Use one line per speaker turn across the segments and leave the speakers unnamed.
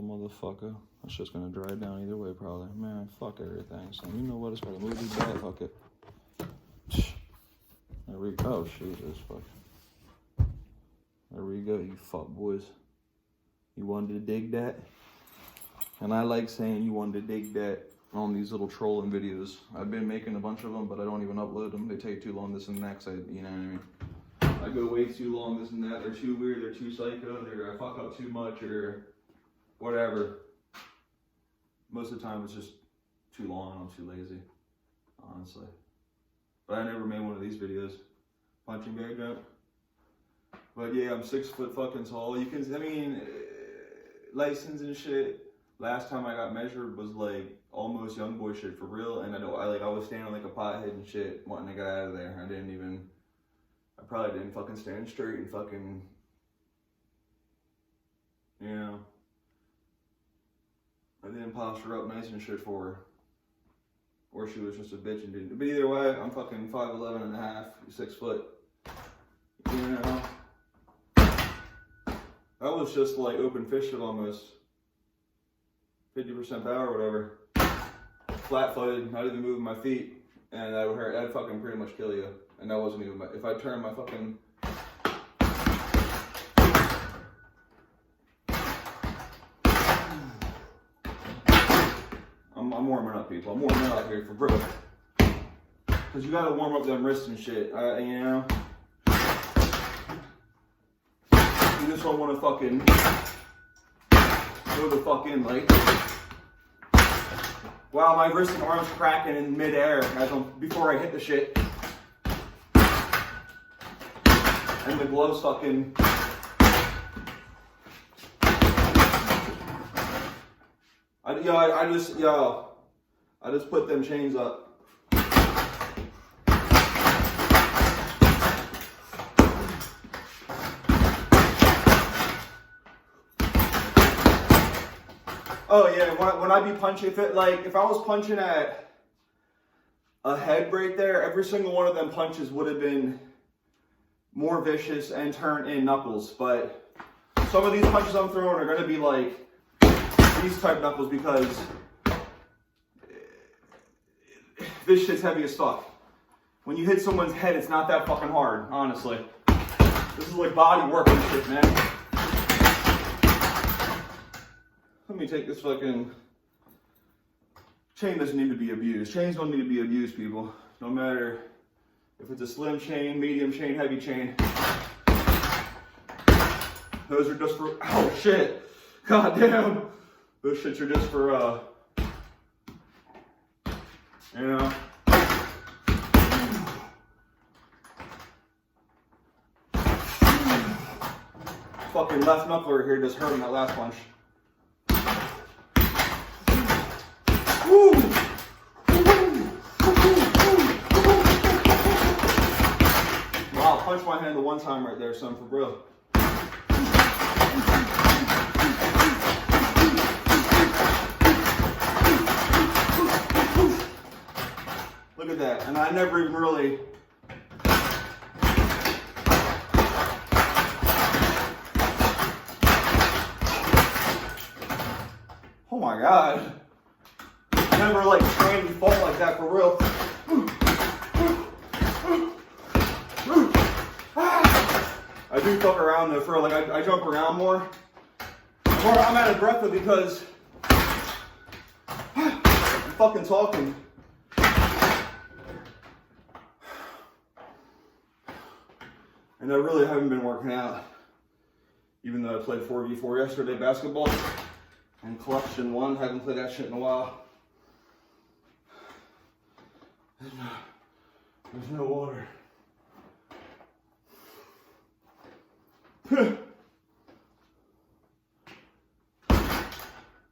Motherfucker. That's just gonna dry down either way, probably. Man, fuck everything. So, you know what? It's got a movie bad. Fuck it. There we go. Jesus, fuck. There we go, you fuck boys. You wanted to dig that? And I like saying you wanted to dig that on these little trolling videos. I've been making a bunch of them, but I don't even upload them. They take too long, this and that, you know what I mean? I go way too long, this and that. They're too weird, they're too psycho, I fuck up too much, or whatever. Most of the time it's just too long and I'm too lazy, honestly. But I never made one of these videos. Punching bag jump. But yeah, I'm 6 foot fucking tall. You can, I mean, license and shit. Last time I got measured was like almost young boy shit for real. And I was standing like a pothead and shit, wanting to get out of there. I probably didn't fucking stand straight and fucking, you know. I didn't posture up nice and shit for her. Or she was just a bitch and didn't. But either way, I'm fucking 5'11" and a half, 6 foot. You know? That was just like open fishing almost. 50% power or whatever. Flat footed, not even moving my feet. And that would hurt. That'd fucking pretty much kill you. And that wasn't even if I turned my fucking. I'm warming up, people. I'm warming up here for real. Because you gotta warm up them wrists and shit, you know? You just don't want to fucking go the fuck in, like. Wow, my wrists and arms cracking in midair before I hit the shit. And the gloves fucking. I just put them chains up. Oh yeah, when I be punching, if I was punching at a head right there, every single one of them punches would have been more vicious and turn in knuckles. But some of these punches I'm throwing are gonna be like these type knuckles because this shit's heavy as fuck. When you hit someone's head, it's not that fucking hard, honestly. This is like body work and shit, man. Let me take this fucking chain. Doesn't need to be abused. Chains don't need to be abused, people. No matter if it's a slim chain, medium chain, heavy chain. Those are just for, oh shit. God damn. Those shits are just for, you know. Fucking left knuckler here just hurting that last punch. Woo! Wow, punched my hand the one time right there, son, for real. Look at that, and I never even really. Oh my God. Never like trained and fought like that for real. I do fuck around though, for like I jump around more. I'm out of breath though because I'm fucking talking. And I really haven't been working out. Even though I played 4v4 yesterday basketball and clutched and won, haven't played that shit in a while. There's no water.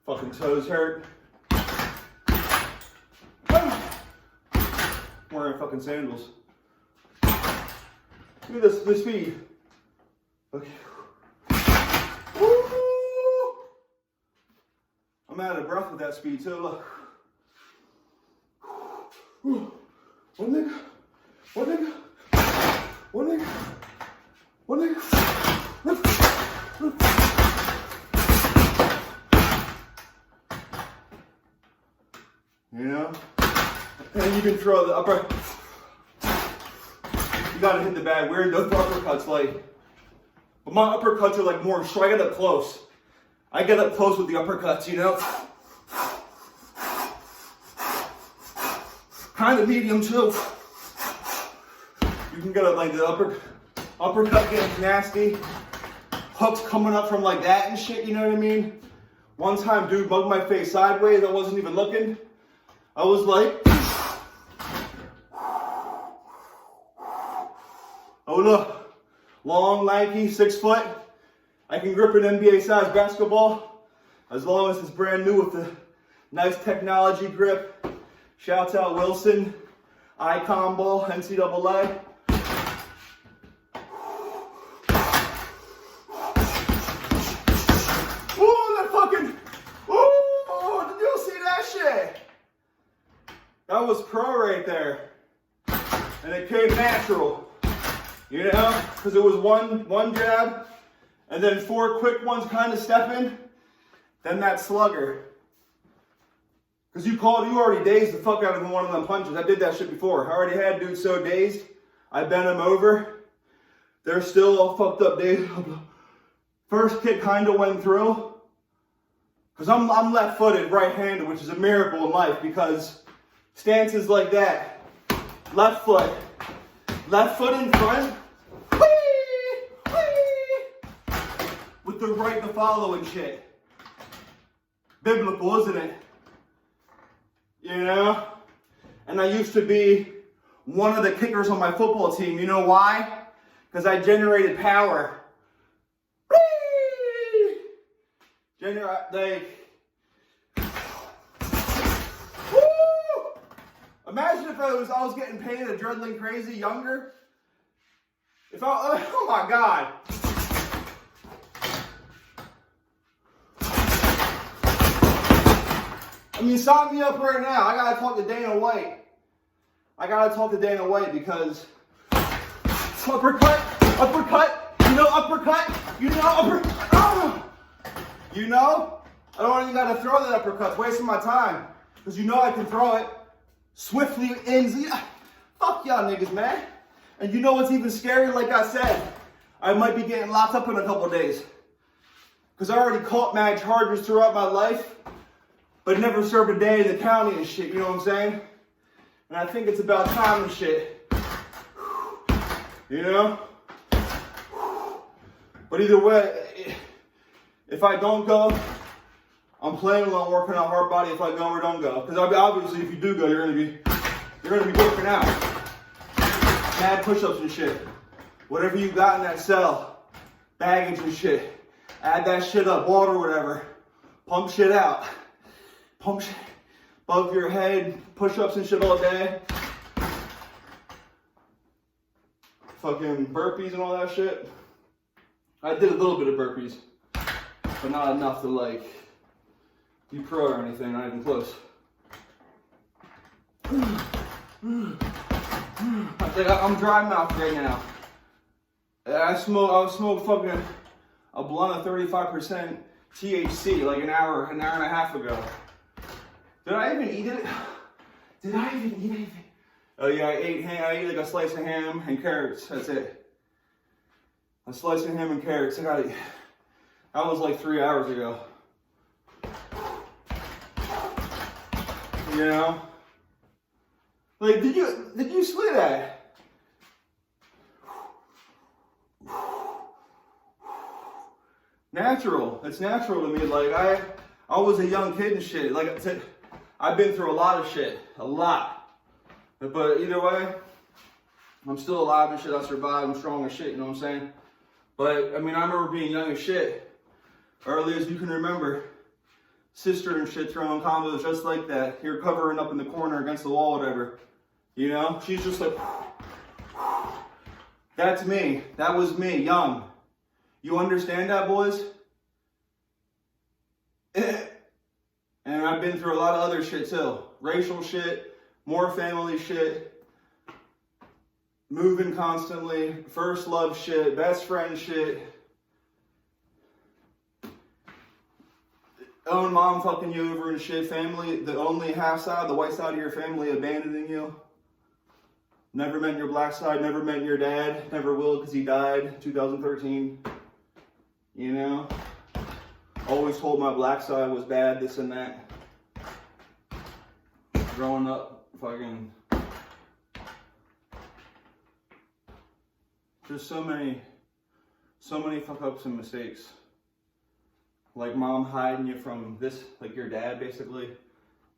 Fucking toes hurt. Wearing fucking sandals. Look at this speed. Okay. Woo! I'm out of breath with that speed too. Look. One nigga. You know? And you can throw the upper. You gotta hit the bag weird. Those uppercuts, like, but my uppercuts are like more, so I get up close. I get up close with the uppercuts, you know? Kind of medium too. You can get like the uppercut getting nasty. Hooks coming up from like that and shit, you know what I mean? One time, dude bugged my face sideways. I wasn't even looking. I was like, oh look, long, lanky, 6 foot. I can grip an NBA size basketball as long as it's brand new with the nice technology grip. Shouts out Wilson, Icon Ball, NCAA. That was pro right there. And it came natural. You know? Because it was one jab, and then 4 quick ones kind of stepping, then that slugger. Because you already dazed the fuck out of one of them punches. I did that shit before. I already had dudes so dazed. I bent them over. They're still all fucked up dazed. First kick kind of went through. Because I'm left-footed, right-handed, which is a miracle in life because stances like that, left foot in front, whee, whee, with the right to follow and shit. Biblical, isn't it? You know? And I used to be one of the kickers on my football team. You know why? Because I generated power. Whee! Imagine if I was getting paid adrenaline crazy younger. Oh my God. I mean, sign me up right now. I gotta talk to Dana White. Because uppercut, you know, I don't even gotta throw that uppercut. It's wasting my time. Because you know I can throw it. Swiftly ends. Fuck y'all niggas, man. And you know what's even scary? Like I said, I might be getting locked up in a couple days. Because I already caught mad charges throughout my life, but never served a day in the county and shit, you know what I'm saying? And I think it's about time and shit. You know? But either way, if I don't go, I'm planning on working on hard body if I go or don't go. Because obviously if you do go, you're gonna be working out. Mad push-ups and shit. Whatever you got in that cell, baggage and shit. Add that shit up, water, whatever. Pump shit out. Pump shit above your head, push-ups and shit all day. Fucking burpees and all that shit. I did a little bit of burpees, but not enough to like be pro or anything, not even close. I think I'm dry mouth right now. I smoked fucking a blunt of 35% THC like an hour and a half ago. Did I even eat it? Did I even eat anything? Oh yeah, I ate like a slice of ham and carrots. That's it. A slice of ham and carrots. That was like 3 hours ago. You know? Like, did you split that? Natural. It's natural to me. Like, I was a young kid and shit. Like, I've been through a lot of shit. A lot. But either way, I'm still alive and shit. I survived. I'm strong as shit. You know what I'm saying? But, I mean, I remember being young as shit. Early as you can remember. Sister and shit throwing combos just like that. You're covering up in the corner against the wall, whatever. You know? She's just like, that's me. That was me, young. You understand that, boys? And I've been through a lot of other shit too. Racial shit, more family shit, moving constantly, first love shit, best friend shit. own mom fucking you over and shit, family, the only half side, the white side of your family abandoning you. Never met your black side, never met your dad, never will because he died in 2013. You know? Always told my black side was bad, this and that. Growing up, fucking... Just so many fuck ups and mistakes. Like mom hiding you from this, like your dad basically,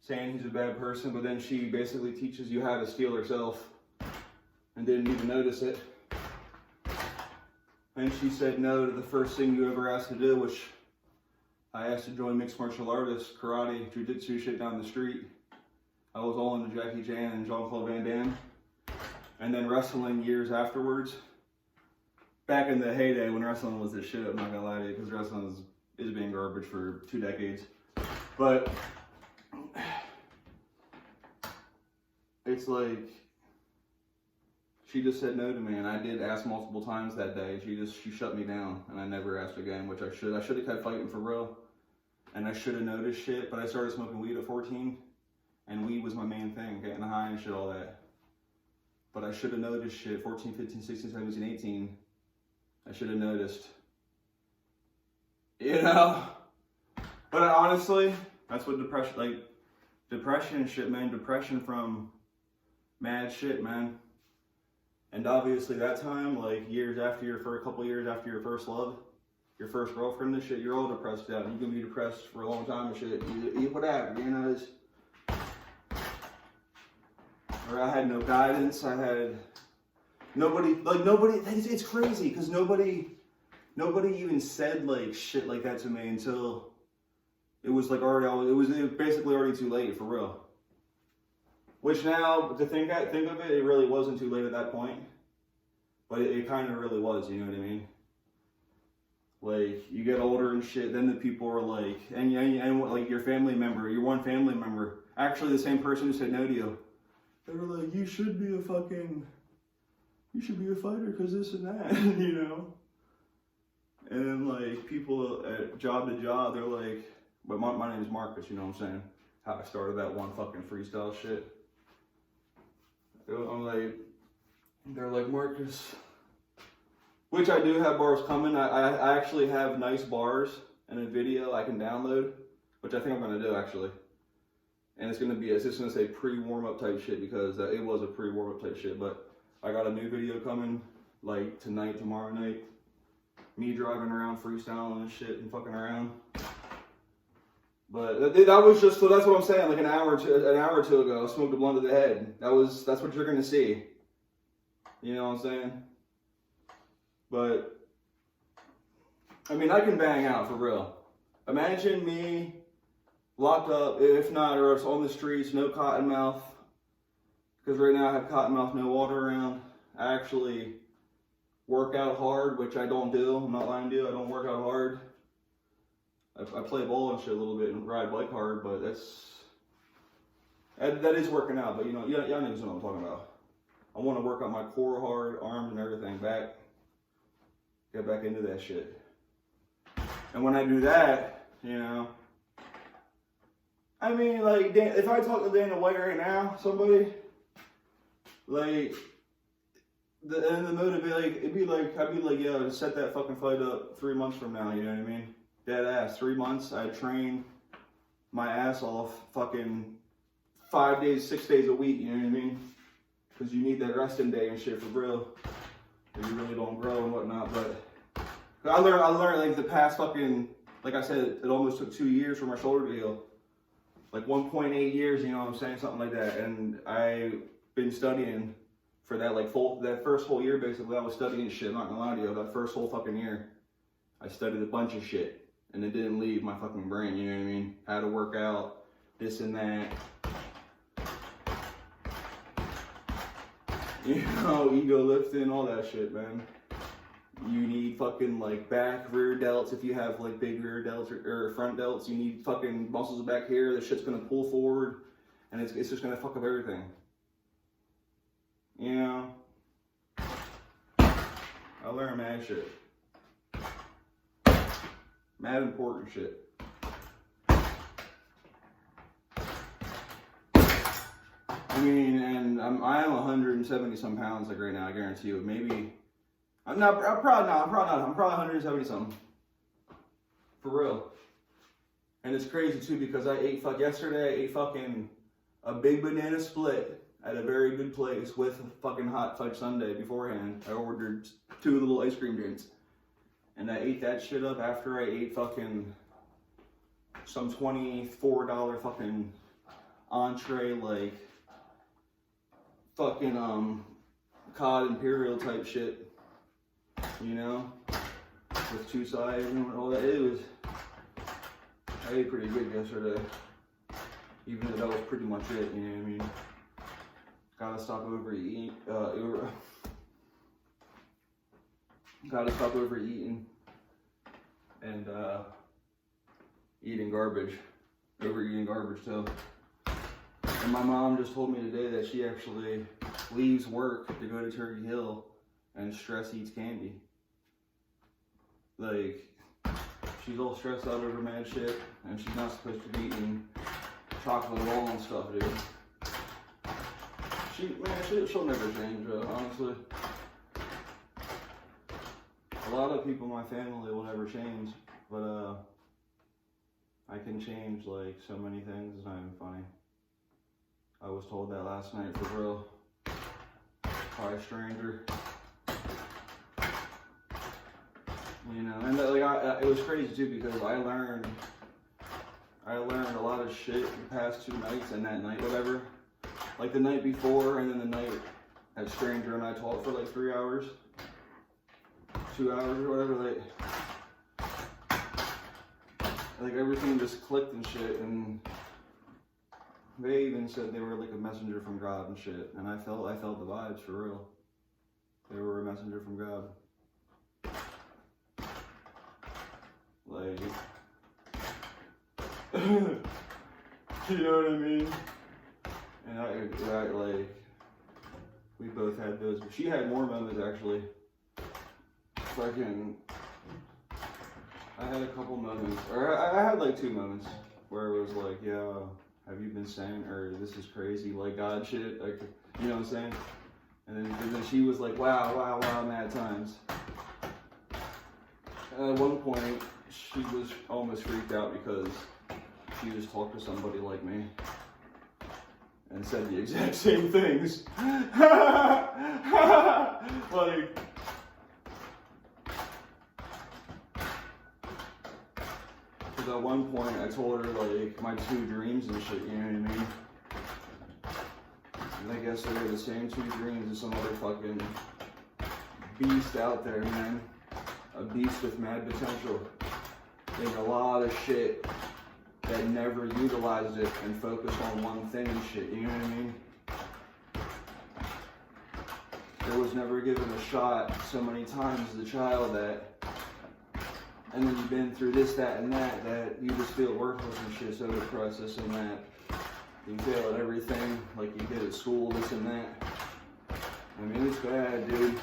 saying he's a bad person, but then she basically teaches you how to steal herself and didn't even notice it. And she said no to the first thing you ever asked to do, which I asked to join mixed martial artists, karate, jiu-jitsu shit down the street. I was all into Jackie Chan and Jean-Claude Van Damme. And then wrestling years afterwards. Back in the heyday when wrestling was the shit, I'm not gonna lie to you, because wrestling is being garbage for 2 decades. But it's like, she just said no to me, and I did ask multiple times that day. She shut me down, and I never asked again, which I should. I should have kept fighting for real, and I should have noticed shit, but I started smoking weed at 14, and weed was my main thing, getting high and shit, all that. But I should have noticed shit, 14, 15, 16, 17, 18. I should have noticed. You know? But honestly, that's what depression and shit, man. Depression from mad shit, man. And obviously that time, like a couple years after your first love, your first girlfriend and shit, you're all depressed out. You can be depressed for a long time and shit. Whatever, you know, or I had no guidance, I had nobody, it's crazy, because nobody even said like shit like that to me until it was like it was basically already too late, for real. Which now, to think of it, it really wasn't too late at that point. But it kind of really was, you know what I mean? Like, you get older and shit, then the people are like, and like your family member, your one family member, actually the same person who said no to you, they were like, you should be a fighter because this and that, you know? And then like people at job to job, they're like, but my name is Marcus, you know what I'm saying? How I started that one fucking freestyle shit. I'm like, they're like, Marcus, which I do have bars coming. I actually have nice bars and a video I can download, which I think I'm gonna do actually. And it's just gonna say pre-warm-up type shit, because it was a pre-warm-up type shit, but I got a new video coming like tonight, tomorrow night. Me driving around freestyling and shit and fucking around. But that was just, so that's what I'm saying, like an hour or two ago, I smoked a blunt to the head. That's what you're gonna see. You know what I'm saying? But, I mean, I can bang out for real. Imagine me locked up, if not, or it's on the streets, no cotton mouth. Because right now I have cotton mouth, no water around. I actually work out hard, which I don't do. I'm not lying to you, I don't work out hard. I play ball and shit a little bit and ride bike hard, but that is working out. But you know, y'all niggas know what I'm talking about. I want to work out my core hard, arms and everything back. Get back into that shit. And when I do that, you know, I mean, like, if I talk to Dana White right now, somebody, like, and the mood would be like, I'd be like, yo, just set that fucking fight up 3 months from now, you know what I mean? Dead ass, 3 months, I train my ass off fucking 5 days, 6 days a week, you know what I mean? Because you need that resting day and shit for real. Or you really don't grow and whatnot, but I learned like the past fucking, like I said, it almost took 2 years for my shoulder to heal. Like 1.8 years, you know what I'm saying? Something like that. And I've been studying for that, like that first whole year basically. I was studying shit, I'm not gonna lie to you. That first whole fucking year, I studied a bunch of shit. And it didn't leave my fucking brain, you know what I mean? How to work out, this and that. You know, ego lifting, all that shit, man. You need fucking like back, rear delts if you have like big rear delts or front delts. You need fucking muscles back here. The shit's gonna pull forward and it's just gonna fuck up everything. You know? I learned mad shit. Mad important shit. I mean, and I'm 170 some pounds like right now. I guarantee you. Maybe I'm probably 170 something. For real. And it's crazy too because yesterday I ate fucking a big banana split at a very good place with a fucking hot fudge sundae beforehand. I ordered 2 little ice cream drinks. And I ate that shit up after I ate fucking some $24 fucking entree, like fucking cod imperial type shit, you know, with 2 sides and all that. I ate pretty good yesterday, even though that was pretty much it, you know what I mean? Gotta stop overeating, and eating garbage, overeating garbage too. And my mom just told me today that she actually leaves work to go to Turkey Hill and stress eats candy. Like, she's all stressed out over mad shit, and she's not supposed to be eating chocolate roll and stuff, dude. She'll never change, honestly. A lot of people in my family will never change, but I can change like so many things. It's not even funny. I was told that last night for real by a stranger. You know, and like it was crazy too because I learned a lot of shit the past 2 nights and that night, whatever. Like the night before and then the night that stranger and I talked for like 3 hours, 2 hours or whatever. Like everything just clicked and shit, and they even said they were like a messenger from God and shit, and I felt the vibes for real. They were a messenger from God. Like, you know what I mean? And I like, we both had those. She had more moments actually. Fucking, I had a couple moments, or I had like 2 moments where it was like, yeah, have you been saying, or this is crazy, like God shit, like, you know what I'm saying? And then she was like, wow, mad times. And at one point, she was almost freaked out because she just talked to somebody like me and said the exact same things. Like, because at one point I told her like my 2 dreams and shit, you know what I mean? And I guess they were the same 2 dreams as some other fucking beast out there, man. A beast with mad potential. There's a lot of shit that never utilized it and focused on one thing and shit, you know what I mean? It was never given a shot so many times as a child that, and then you've been through this, that, and that you just feel worthless and shit, so depressed, this and that. You fail at everything, like you did at school, this and that. I mean, it's bad, dude.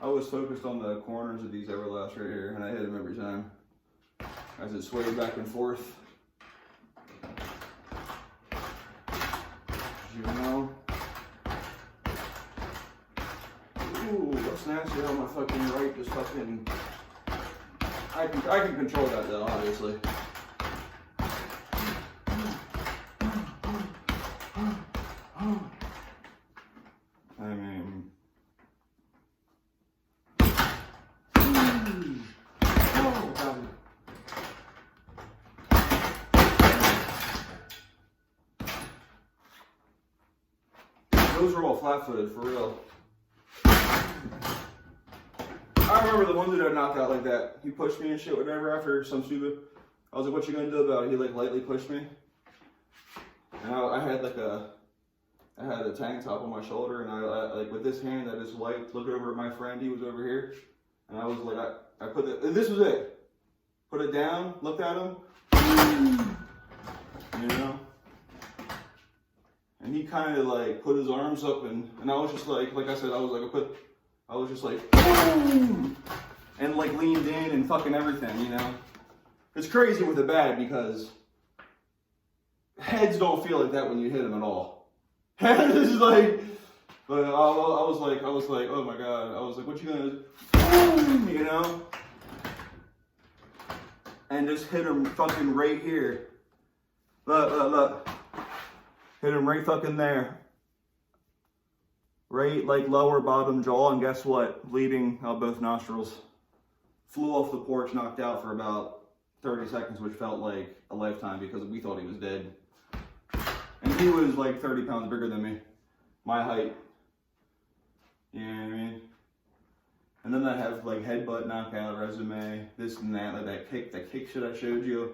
I was focused on the corners of these Everlasts right here, and I hit them every time as it swayed back and forth. You know? Ooh, that's nasty how my fucking right just fucking... I can control that though, obviously. I mean... Those are all flat-footed, for real. I remember the one dude I knocked out like that. He pushed me and shit, whatever, after some stupid... I was like, what you gonna do about it? He like lightly pushed me. And I had like a tank top on my shoulder, and I like with this hand, I just wiped, looked over at my friend, he was over here. And I was like, I put it, this was it. Put it down, looked at him. You know? And he kind of like put his arms up, and I was just like I said, I was just like, and like leaned in and fucking everything, you know? It's crazy with the bag because heads don't feel like that when you hit them at all. Heads is like, but I was like, oh my God. I was like, what you gonna do? You know? And just hit him fucking right here. Look. Hit him right fucking there. Right, like lower bottom jaw, and guess what? Bleeding out both nostrils. Flew off the porch, knocked out for about 30 seconds, which felt like a lifetime because we thought he was dead. And he was like 30 pounds bigger than me. My height. You know what I mean? And then I have like headbutt, knockout, resume, this and that, like that kick shit I showed you.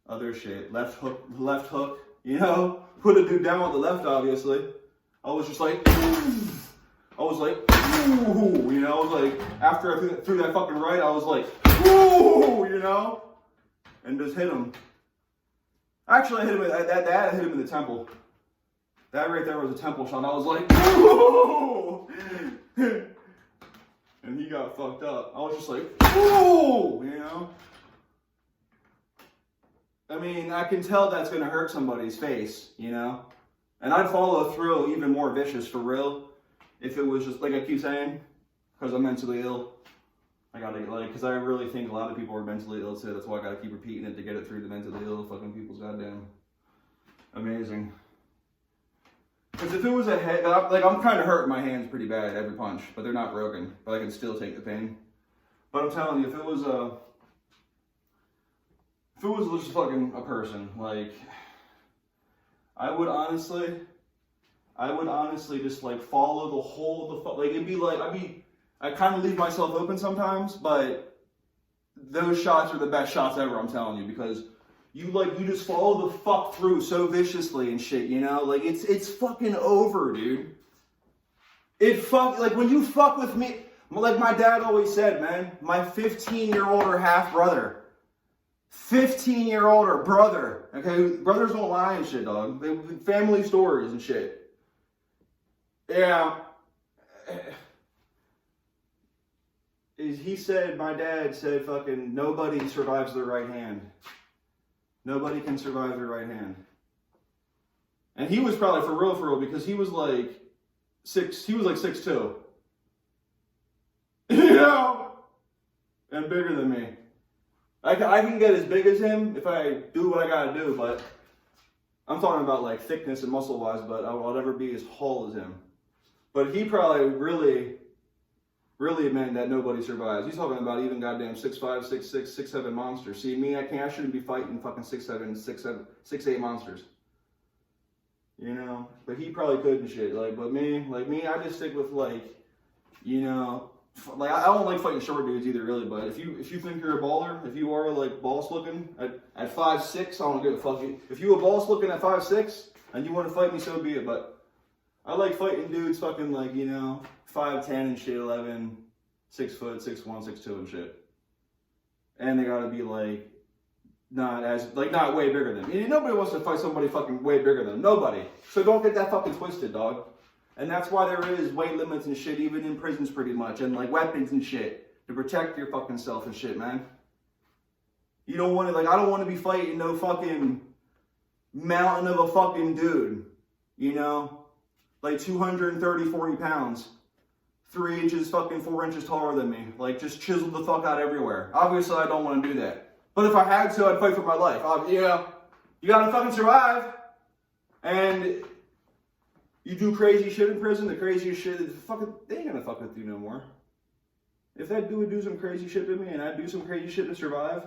Other shit, left hook, you know? Put a dude down with the left, obviously. I was just like, ooh, you know? I was like, after I threw that fucking right, I was like, ooh, you know? And just hit him. Actually, I hit him, that hit him in the temple. That right there was a temple shot. I was like, ooh! And he got fucked up. I was just like, ooh, you know? I mean, I can tell that's gonna hurt somebody's face, you know? And I'd follow through even more vicious for real if it was just, like I keep saying, because I'm mentally ill. I gotta, like, because I really think a lot of people are mentally ill too. That's why I gotta keep repeating it to get it through the mentally ill fucking people's goddamn amazing. Because if it was a head, like I'm kind of hurting my hands pretty bad every punch, but they're not broken. But I can still take the pain. But I'm telling you, if it was just fucking a person, like, I would honestly just like follow the whole like it'd be like I kind of leave myself open sometimes, but those shots are the best shots ever. I'm telling you, because you just follow the fuck through so viciously and shit, you know? Like, it's fucking over, dude. Like, when you fuck with me, like my dad always said, man, my 15-year-old half brother, 15-year-old brother, okay? Brothers don't lie and shit, dog. Family stories and shit. Yeah. He said, my dad said, fucking, nobody survives their right hand. Nobody can survive their right hand. And he was probably for real, because he was like 6'2". You know? And bigger than me. I can get as big as him if I do what I gotta do, but I'm talking about like thickness and muscle wise, but I'll never be as tall as him. But he probably really meant that nobody survives. He's talking about even goddamn 6'5", 6'6", 6'7" monsters. See, me, I shouldn't be fighting fucking 6'7", 6'8" monsters. You know? But he probably could and shit. But me, I just stick with like, you know, like I don't like fighting short dudes either, really. But if you think you're a baller, if you are like boss looking at 5'6", I don't give a fuck. If you a boss looking at 5'6" and you want to fight me, so be it. But I like fighting dudes fucking like, you know, 5'10" and shit, 11, 6 foot, 6'1", 6'2" and shit. And they gotta be like, not way bigger than me. Nobody wants to fight somebody fucking way bigger than them. Nobody. So don't get that fucking twisted, dog. And that's why there is weight limits and shit, even in prisons pretty much, and like weapons and shit, to protect your fucking self and shit, man. You don't want to, like, I don't want to be fighting no fucking mountain of a fucking dude, you know? Like 230, 40 pounds. 3 inches, fucking 4 inches taller than me. Like, just chiseled the fuck out everywhere. Obviously, I don't want to do that. But if I had to, I'd fight for my life. You know, you gotta fucking survive. And you do crazy shit in prison, the craziest shit, they ain't gonna fuck with you no more. If that dude would do some crazy shit to me and I'd do some crazy shit to survive,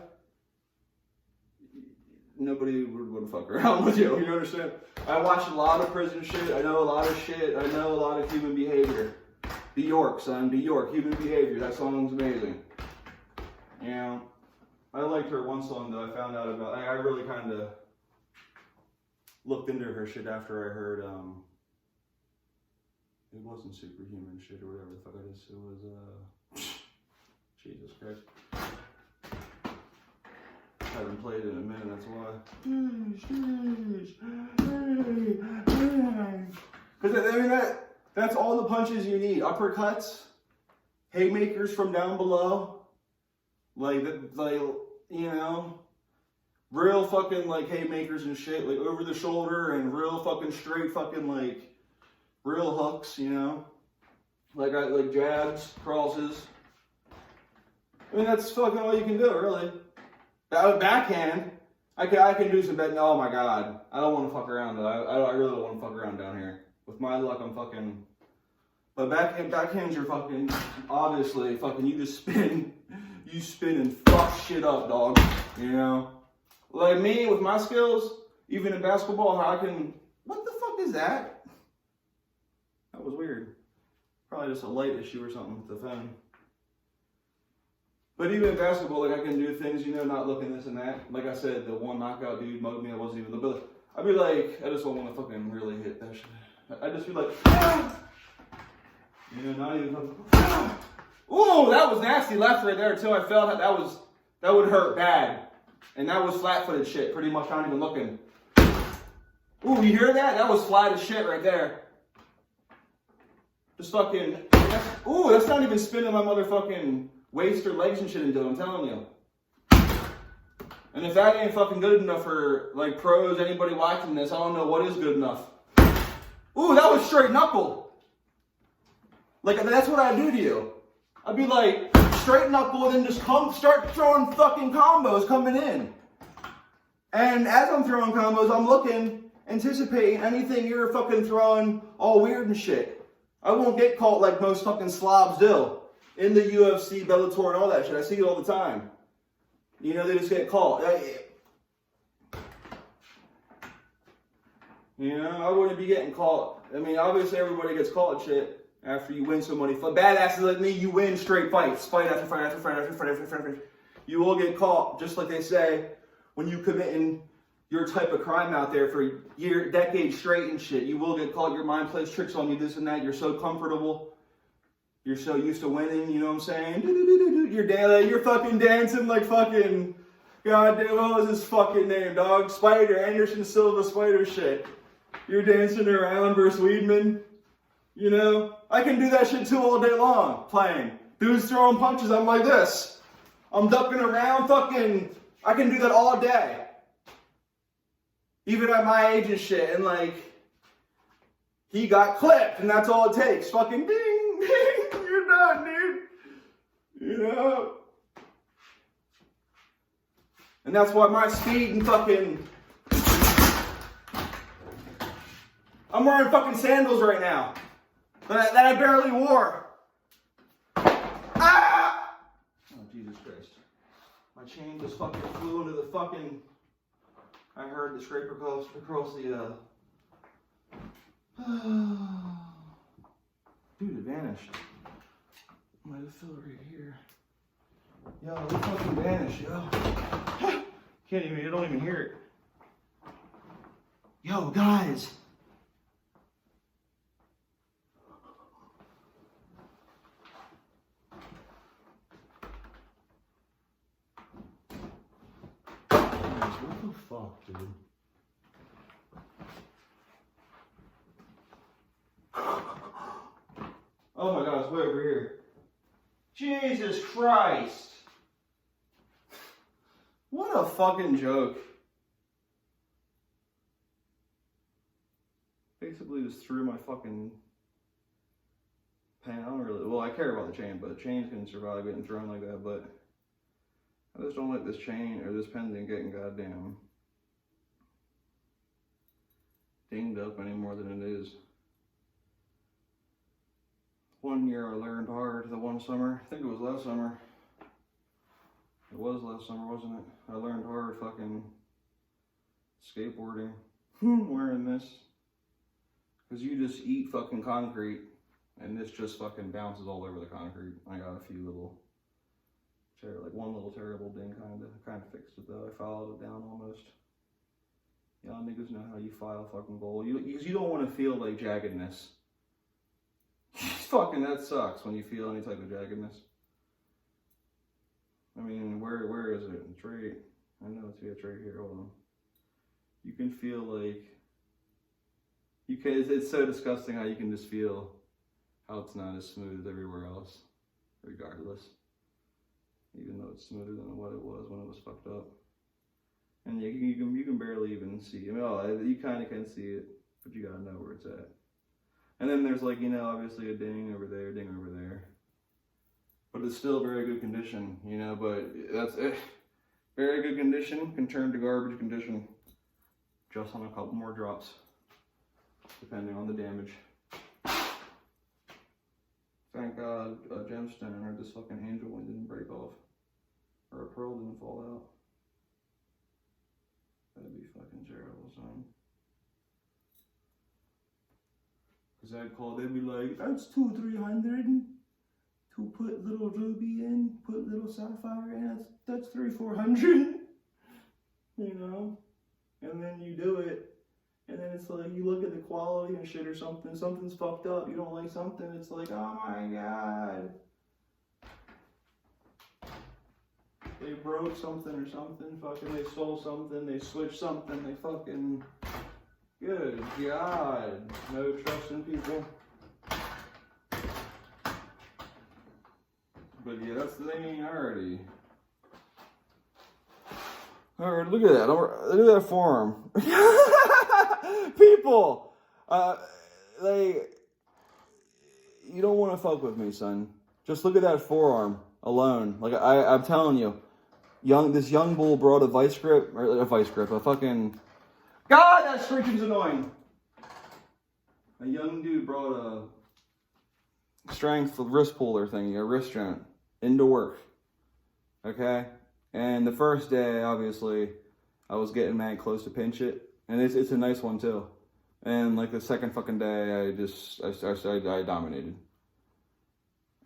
nobody would fuck around with you, you understand? I watch a lot of prison shit, I know a lot of shit, I know a lot of human behavior. Bjork, son, Bjork, human behavior, that song's amazing. You know, I liked her one song that I found out about, I really kind of looked into her shit after I heard, it wasn't superhuman shit or whatever the fuck it is. It was, Jesus Christ. I haven't played it in a minute, that's why. Because, I mean, that's all the punches you need. Uppercuts, haymakers from down below. You know, real fucking like haymakers and shit, like over the shoulder and real fucking straight fucking like real hooks, you know, like jabs, crosses. I mean, that's fucking all you can do, really. Backhand, I can do some betting. Oh my god, I don't want to fuck around though. I really don't want to fuck around down here. With my luck, I'm fucking. But backhands are fucking obviously fucking. You just spin, and fuck shit up, dog. You know, like me with my skills, even in basketball, how I can. What the fuck is that? That was weird. Probably just a light issue or something with the phone. But even in basketball, like I can do things, you know, not looking this and that. Like I said, the one knockout dude mugged me. I wasn't even the. I'd be like, I just don't want to fucking really hit that shit. I just be like, ah! You know, not even. Ah! Ooh, that was nasty left right there too. I felt that would hurt bad, and that was flat-footed shit. Pretty much not even looking. Ooh, you hear that? That was flat as shit right there. Just fucking. Ooh, that's not even spinning my motherfucking waist or legs and shit into it, I'm telling you. And if that ain't fucking good enough for like pros, anybody watching this, I don't know what is good enough. Ooh, that was straight knuckle. Like that's what I do to you. I'd be like straight knuckle and then just start throwing fucking combos coming in. And as I'm throwing combos, I'm looking, anticipating anything you're fucking throwing all weird and shit. I won't get caught like most fucking slobs do. In the UFC, Bellator, and all that shit. I see it all the time. You know, they just get caught. You know, I wouldn't be getting caught. I mean, obviously everybody gets caught shit after you win so many fights. Badasses like me, you win straight fights. Fight after fight after fight after fight after fight after fight. You will get caught, just like they say, when you committing your type of crime out there for decades straight and shit. You will get caught. Your mind plays tricks on you, this and that. You're so comfortable. You're so used to winning, you know what I'm saying? You're fucking dancing like fucking, goddamn, what was his fucking name, dog? Spider, Anderson Silva Spider shit. You're dancing around versus Weidman, you know? I can do that shit too all day long, playing. Dudes throwing punches, I'm like this. I'm ducking around, fucking, I can do that all day. Even at my age and shit, and like, he got clipped, and that's all it takes. Fucking ding, ding, you're done, dude. You know? And that's why my speed and fucking... I'm wearing fucking sandals right now. That I barely wore. Ah! Oh, Jesus Christ. My chain just fucking flew into the fucking... I heard the scraper across the... Dude, it vanished. Might have fell right here. Yo, it fucking vanished, yo. Can't even, you don't even hear it. Yo, guys. What the fuck, dude? Oh my God, it's way over here. Jesus Christ. What a fucking joke. Basically just threw my fucking pen. I don't really, well, I care about the chain, but chains can survive getting thrown like that, but I just don't like this chain or this pen thing getting goddamn dinged up any more than it is. One year I learned hard, the one summer. I think it was last summer. It was last summer, wasn't it? I learned hard fucking skateboarding. Wearing this. Because you just eat fucking concrete and this just fucking bounces all over the concrete. I got a few little, like one little terrible ding kind of fixed it though. I filed it down almost. Y'all niggas know how you file fucking gold. Because you don't want to feel like jaggedness. Fucking that sucks when you feel any type of jaggedness. I mean, where is it? It's right. I know it's right here. Hold on. You can feel like you can. It's so disgusting how you can just feel how it's not as smooth as everywhere else, regardless. Even though it's smoother than what it was when it was fucked up. And you can barely even see it. Well, you kind of can see it, but you gotta know where it's at. And then there's like, obviously a ding over there. But it's still very good condition, but that's it. Very good condition can turn to garbage condition just on a couple more drops, depending on the damage. Thank God a gemstone or this fucking angel one didn't break off. Or a pearl didn't fall out. That'd be fucking terrible, son. Cause they'd be like, that's 200-300 to put little ruby in, put little sapphire in, that's 300-400, And then you do it, and then it's like, you look at the quality and shit or something, something's fucked up, you don't like something, it's like, oh my God. They broke something or something, fucking they stole something, they switched something, they fucking, good God, no trust in people. But yeah, that's the thing already. Alright, look at that, look at that forearm. People, you don't want to fuck with me, son. Just look at that forearm alone. Like, I'm telling you. This young bull brought a fucking... God, that screeching's annoying. A young dude brought a strength wrist puller thingy, a wrist joint, into work. Okay? And the first day, obviously, I was getting mad close to pinch it. And it's a nice one, too. And, like, the second fucking day, I dominated.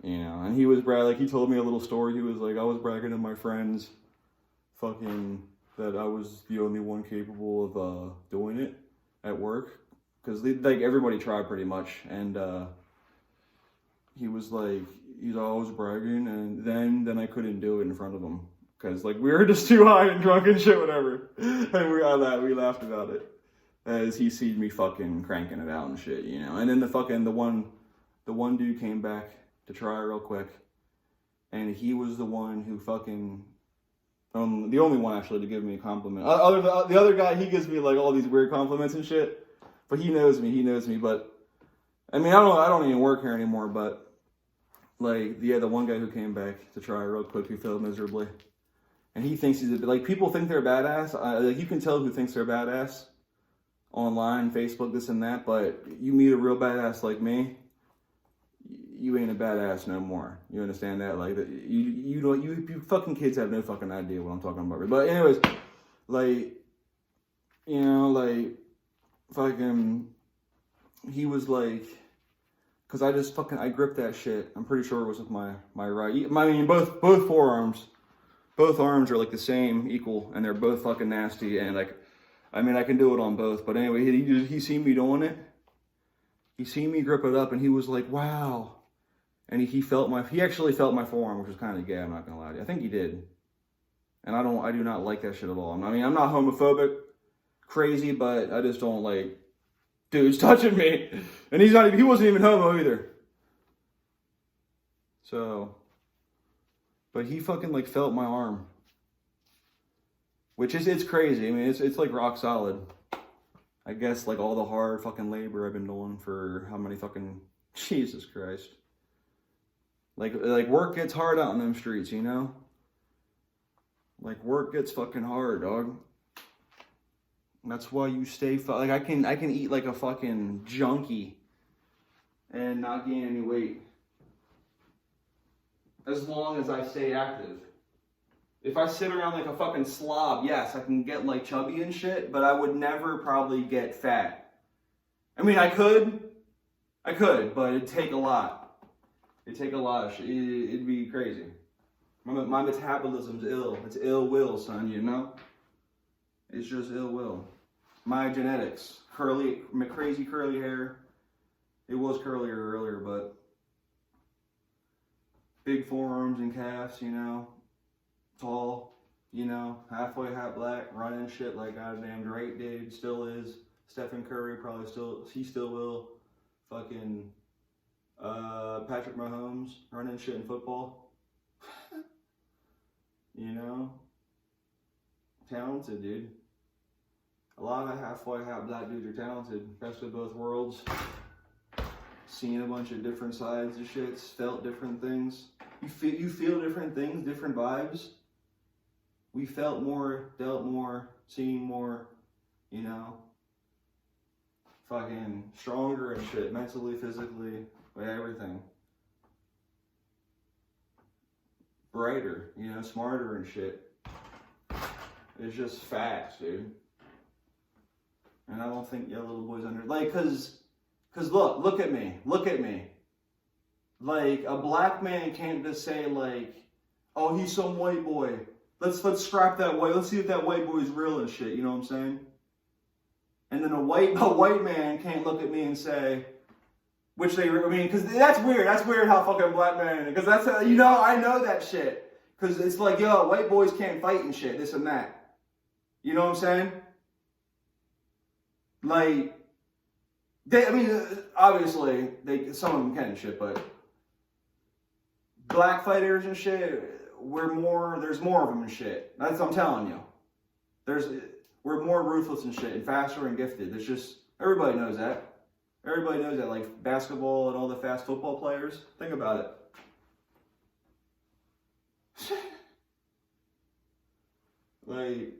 And he was he told me a little story. He was like, I was bragging to my friends that I was the only one capable of doing it at work, because everybody tried pretty much, and he was like, he's always bragging, and then I couldn't do it in front of him because we were just too high and drunk and shit, whatever, and we laughed about it as he seen me fucking cranking it out and shit, and then the one dude came back to try real quick, and he was the one who the only one actually to give me a compliment. The other guy, he gives me all these weird compliments and shit, but he knows me. But I mean, I don't even work here anymore. But the one guy who came back to try real quick, who failed miserably, and he thinks he's people think they're badass. You can tell who thinks they're badass online, Facebook, this and that. But you meet a real badass like me, you ain't a badass no more. You understand that? You fucking kids have no fucking idea what I'm talking about. But anyways, fucking, he was because I gripped that shit. I'm pretty sure it was with my right. I mean, both forearms, both arms are the same, equal, and they're both fucking nasty. And I mean, I can do it on both. But anyway, he seen me doing it. He seen me grip it up, and he was like, wow. And he actually felt my forearm, which was kind of gay, I'm not gonna lie to you. I think he did. And I do not like that shit at all. I mean, I'm not homophobic, crazy, but I just don't like dudes touching me. And he wasn't even homo either. So, but he fucking felt my arm. Which it's crazy. I mean, it's rock solid. I guess all the hard fucking labor I've been doing for how many fucking, Jesus Christ. Work gets hard out in them streets, work gets fucking hard, dog. That's why you stay, I can eat like a fucking junkie and not gain any weight. As long as I stay active. If I sit around like a fucking slob, yes, I can get chubby and shit, but I would never probably get fat. I mean, I could, but it'd take a lot. It'd take a lot of shit. It'd be crazy. My metabolism's ill. It's ill will, son, It's just ill will. My genetics. Crazy curly hair. It was curlier earlier, but big forearms and calves, Tall, halfway half black, running shit like goddamn Drake did, still is. Stephen Curry he still will. Fucking Patrick Mahomes running shit in football. talented, dude. A lot of half-white, half-black dudes are talented. Best of both worlds. Seen a bunch of different sides of shit, felt different things. You feel different things, different vibes. We felt more, dealt more, seen more, you know. Fucking stronger and shit, mentally, physically, everything. Brighter, you know, smarter and shit. It's just facts, dude. And I don't think little boys under, like, cause look at me. Like, a black man can't just say, like, oh, he's some white boy. Let's scrap that white. Let's see if that white boy is real and shit. You know what I'm saying? And then a white man can't look at me and say, because that's weird. That's weird how fucking black man. Because that's how, you know, I know that shit. Because it's like, yo, white boys can't fight and shit. This and that. You know what I'm saying? Like, obviously, some of them can and shit, but black fighters and shit, there's more of them and shit. That's what I'm telling you. We're more ruthless and shit, and faster and gifted. It's just, everybody knows that. Everybody knows that, like basketball and all the fast football players. Think about it. Like,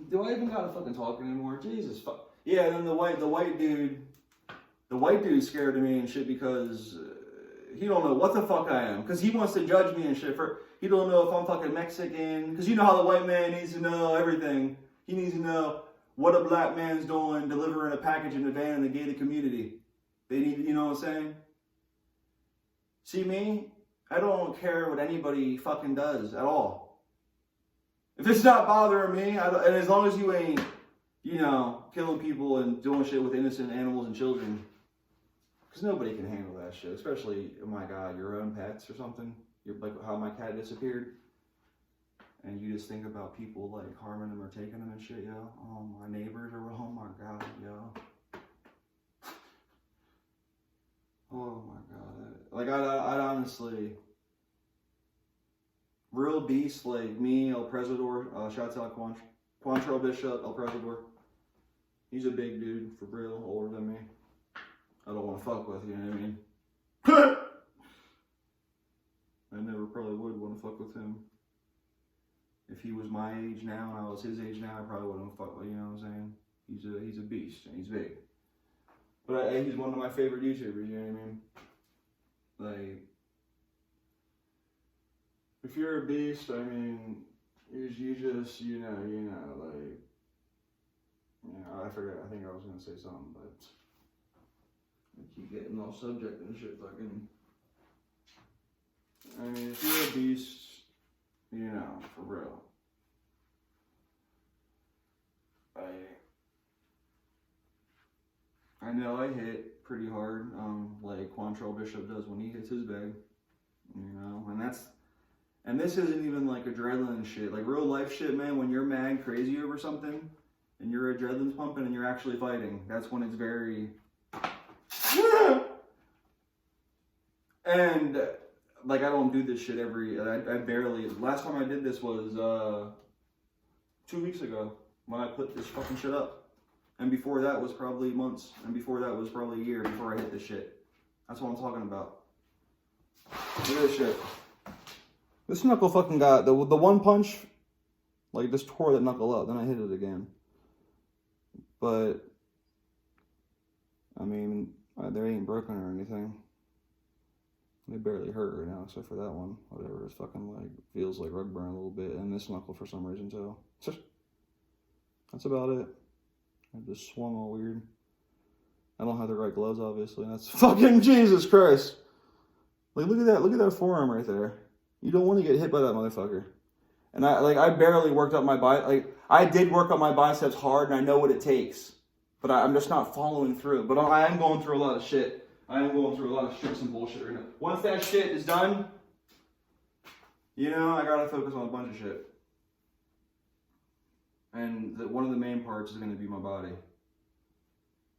do I even gotta fucking talk anymore? Jesus fuck. Yeah, and then the white dude's scared of me and shit because he don't know what the fuck I am. Because he wants to judge me and shit. He don't know if I'm fucking Mexican. Because you know how the white man needs to know everything. He needs to know what a black man's doing, delivering a package in the van in the gated community. They need, you know what I'm saying? See me? I don't care what anybody fucking does at all. If it's not bothering me, and as long as you ain't, you know, killing people and doing shit with innocent animals and children, because nobody can handle that shit, especially, oh my God, your own pets or something. You're like how my cat disappeared. And you just think about people like harming them or taking them and shit, yo. Oh, my neighbors are, oh my God, yo. Oh my God. Like, I'd honestly, real beasts like me, El Presidor, shouts out Quantrell Bishop, El Presidor. He's a big dude, for real, older than me. I don't want to fuck with, you know what I mean? I never probably would want to fuck with him. If he was my age now and I was his age now, I probably wouldn't fuck with, you know what I'm saying? He's a beast and he's big. But he's one of my favorite YouTubers, you know what I mean? Like, if you're a beast, I mean, you just, you know, like, you know, I forgot, I think I was going to say something, but I keep getting off subject and shit, fucking. I mean, if you're a beast, you know, for real. I know I hit pretty hard, like Quantrell Bishop does when he hits his bag, you know, and this isn't even like adrenaline shit, like real life shit, man. When you're mad crazy over something, and your adrenaline's pumping, and you're actually fighting, that's when it's very. And like, I don't do this shit I barely, last time I did this was 2 weeks ago when I put this fucking shit up. And before that was probably months. And before that was probably a year before I hit this shit. That's what I'm talking about. Look at this shit. This knuckle fucking got, the one punch, like, just tore that knuckle up. Then I hit it again. But, I mean, they ain't broken or anything. They barely hurt right now, except for that one. Whatever, it's fucking like, feels like rug burn a little bit. And this knuckle for some reason too. That's about it. I just swung all weird. I don't have the right gloves, obviously. That's fucking Jesus Christ. Like, look at that forearm right there. You don't want to get hit by that motherfucker. And I barely worked up my I did work up my biceps hard, and I know what it takes. But I'm just not following through. But I am going through a lot of shit. I am going through a lot of shit and bullshit right now. Once that shit is done, you know, I gotta focus on a bunch of shit. And one of the main parts is gonna be my body.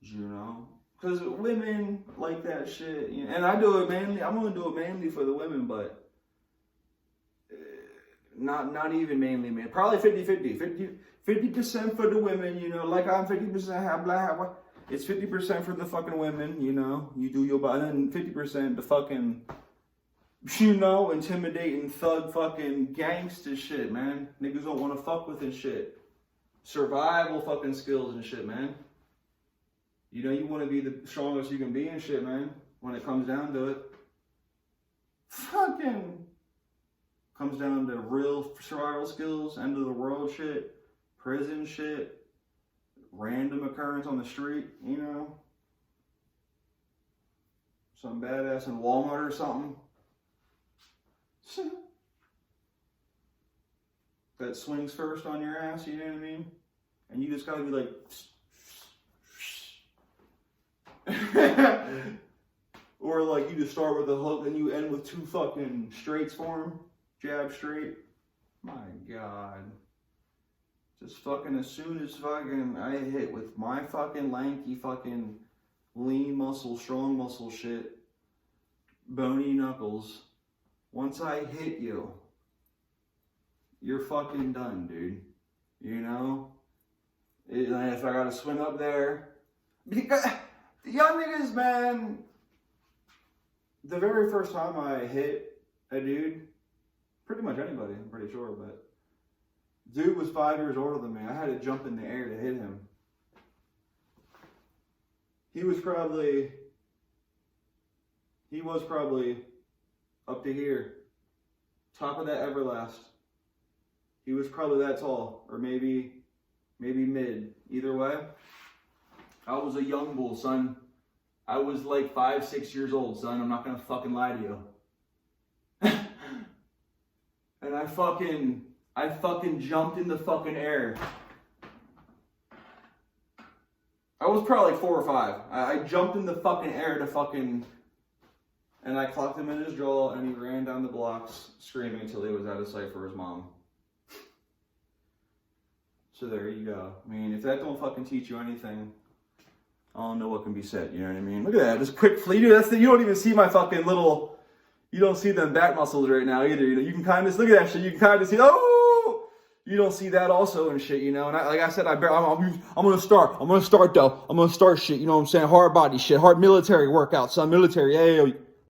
You know? Because women like that shit. You know? And I do it mainly, I'm gonna do it mainly for the women, but Not even mainly men. Probably 50-50. 50% for the women, you know, like I'm 50% half black, half white. It's 50% for the fucking women, you know. You do your body, and 50% the fucking, you know, intimidating thug fucking gangster shit, man. Niggas don't want to fuck with and shit. Survival fucking skills and shit, man. You know, you want to be the strongest you can be and shit, man. When it comes down to it. Fucking comes down to real survival skills, end of the world shit. Prison shit, random occurrence on the street, you know, some badass in Walmart or something. That swings first on your ass, you know what I mean? And you just gotta be like, or like you just start with a hook and you end with 2 fucking straights for him, jab straight. My God. Just fucking as soon as fucking I hit with my fucking lanky fucking lean muscle, strong muscle shit, bony knuckles, once I hit you, you're fucking done, dude. You know? If I gotta swing up there, because the young niggas, man, the very first time I hit a dude, pretty much anybody, I'm pretty sure, but dude was 5 years older than me. I had to jump in the air to hit him. He was probably up to here. Top of that Everlast. He was probably that tall. Or maybe mid. Either way. I was a young bull, son. I was like 5, 6 years old, son. I'm not gonna fucking lie to you. And I fucking jumped in the fucking air. I was probably like 4 or 5. I jumped in the fucking air to fucking, and I clocked him in his jaw, and he ran down the blocks screaming until he was out of sight for his mom. So there you go. I mean, if that don't fucking teach you anything, I don't know what can be said. You know what I mean? Look at that, just quick fleet. You don't even see my fucking little. You don't see them back muscles right now either. You know, you can kind of look at that shit. You can kind of see. Oh. You don't see that also and shit, you know. And like I said, I'm gonna start. I'm gonna start though. I'm gonna start shit. You know what I'm saying? Hard body shit, hard military workout, son. Military. Hey,